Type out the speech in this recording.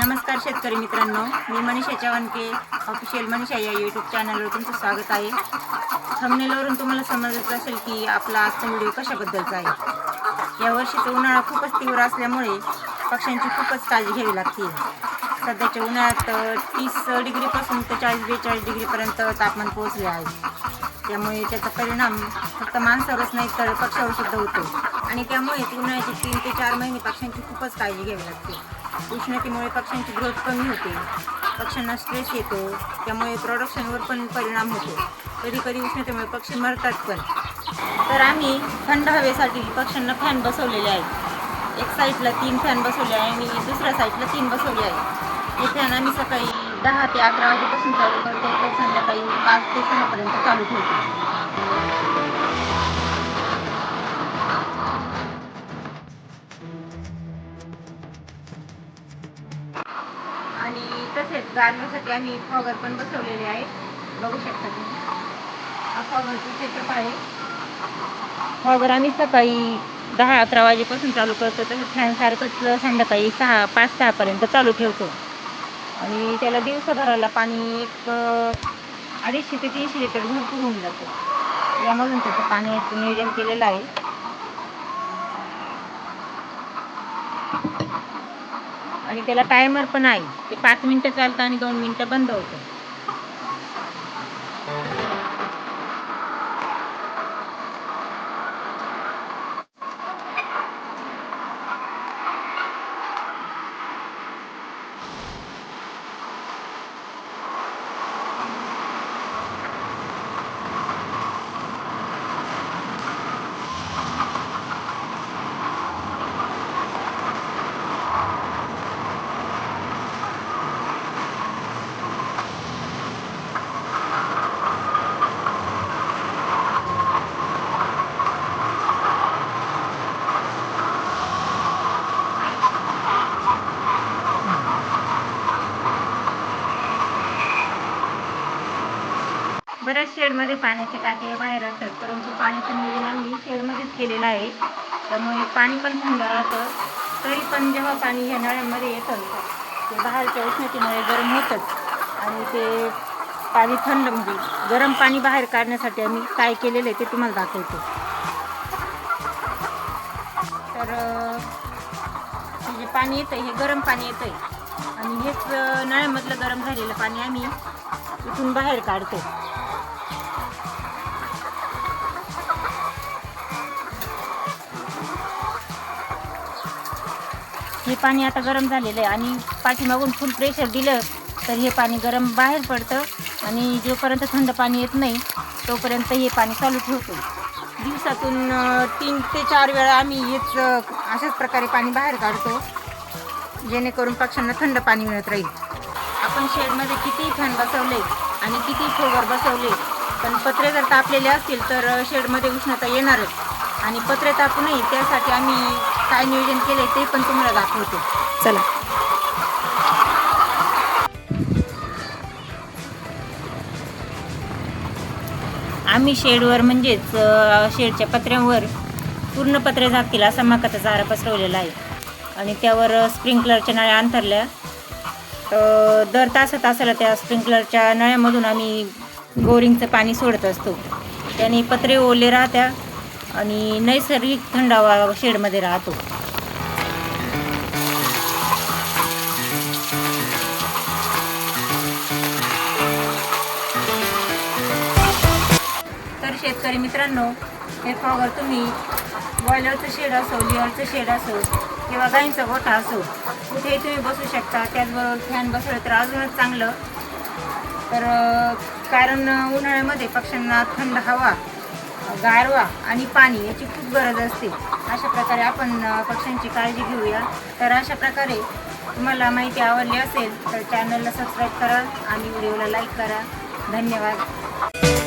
नमस्कार शेतकरी मित्रांनो, मी मनीषा चव्हाणके ऑफिशियल मनीषा या यूट्यूब चॅनलवर तुमचं स्वागत आहे। थंबनेलवरून तुम्हाला समजत असेल की आपला आजचा व्हिडिओ कशाबद्दलचा आहे। या वर्षीचा उन्हाळा खूपच तीव्र असल्यामुळे पक्ष्यांची खूपच काळजी घ्यावी लागते। सध्याच्या उन्हाळ्यात 30 डिग्रीपासून ते 40-42 डिग्रीपर्यंत तापमान पोहोचले आहे। त्यामुळे त्याचा परिणाम फक्त माणसावरच नाही तर पक्ष्यावर सुद्धा होतो आणि त्यामुळे उन्हाळ्याचे 3 ते 4 महिने पक्ष्यांची खूपच काळजी घ्यावी लागते। उष्णतेमुळे पक्ष्यांची ग्रोथ कमी होते, पक्ष्यांना स्ट्रेस येतो, त्यामुळे प्रोडक्शनवर पण परिणाम होतो। कधी कधी उष्णतेमुळे पक्षी मरतात पण। तर आम्ही थंड हवेसाठी पक्ष्यांना फॅन बसवलेले आहेत। एक साईडला 3 फॅन बसवले आहे आणि दुसऱ्या साईडला 3 बसवले आहे। हे फॅन आम्ही सकाळी 10 ते 11 वाजेपासून चालू करतो तर संध्याकाळी 5 ते 6 पर्यंत चालू ठेवतो। आणि तसेच गारव्यासाठी आम्ही फॉगर पण बसवलेले आहे, बघू शकता तुम्ही। हा फॉगरचा सेटअप आहे। फॉगर आम्ही सकाळी 10-11 वाजेपासून चालू करतो तर फॅन सारखंच संध्याकाळी 5-6 पर्यंत चालू ठेवतो आणि त्याला दिवसभराला पाणी एक 250 ते 300 लिटर भरपूर होऊन जातं। यामधून त्याचं पाण्याचं नियोजन केलेलं आहे। आणि त्याला टायमर पण आहे, ते 5 मिनिटं चालतं आणि 2 मिनिटं बंद होतं। बऱ्याच शेडमध्ये पाण्याचे टाके बाहेर असतात, परंतु पाण्याचं नियोजन आम्ही शेडमध्येच केलेलं आहे, त्यामुळे पाणी पण थंड राहतं। तरी पण जेव्हा पाणी ह्या नळ्यांमध्ये येतं ते बाहेरच्या उष्णतेमुळे गरम होतंच आणि ते पाणी थंड म्हणजे गरम पाणी बाहेर काढण्यासाठी आम्ही काय केलेलं आहे ते तुम्हाला दाखवतो। तर हे जे पाणी येतं हे गरम पाणी येतं आणि हेच नळ्यामधलं गरम झालेलं पाणी आम्ही इथून बाहेर काढतो। हे पाणी आता गरम झालेलं आहे आणि पाठीमागून फुल प्रेशर दिलं तर हे पाणी गरम बाहेर पडतं आणि जोपर्यंत थंड पाणी येत नाही तोपर्यंत हे पाणी चालू ठेवतो। दिवसातून 3 ते 4 वेळा आम्ही हेच अशाच प्रकारे पाणी बाहेर काढतो, जेणेकरून पक्ष्यांना थंड पाणी मिळत राहील। आपण शेडमध्ये किती फॅन बसवले आणि किती फॉगर बसवले पण पत्रे जर तापलेले असतील तर शेडमध्ये उष्णता येणारच आणि पत्रे तापू नये त्यासाठी आम्ही काय नियोजन केले ते पण तुम्हाला दाखवतो, चला। आम्ही शेडवर म्हणजेच शेडच्या पत्र्यांवर पूर्ण पत्रे झाकतील असा मकाचा चारा पसरवलेला आहे आणि त्यावर स्प्रिंकलरच्या नळ्या अंतरल्या। दर तासाला त्या स्प्रिंकलरच्या नळ्यामधून आम्ही बोरिंगचं पाणी सोडत असतो, त्याने पत्रे ओले राहतात आणि नैसर्गिक थंडावा शेडमध्ये राहतो। तर शेतकरी मित्रांनो, हे फॉगर तुम्ही बॉयलरचं शेड असो, लिअरचं शेड असो किंवा गाईंचा गोठा असो कुठेही तुम्ही बसू शकता। त्याचबरोबर फॅन बसवलं तर अजूनच चांगलं, तर कारण उन्हाळ्यामध्ये पक्ष्यांना थंड हवा, गारवा आणि पाणी याची खूप गरज असते। अशा प्रकारे आपण पक्ष्यांची काळजी घेऊया। तर अशा प्रकारे तुम्हाला माहिती आवडली असेल तर चॅनलला सबस्क्राईब करा आणि व्हिडिओला लाईक करा। धन्यवाद।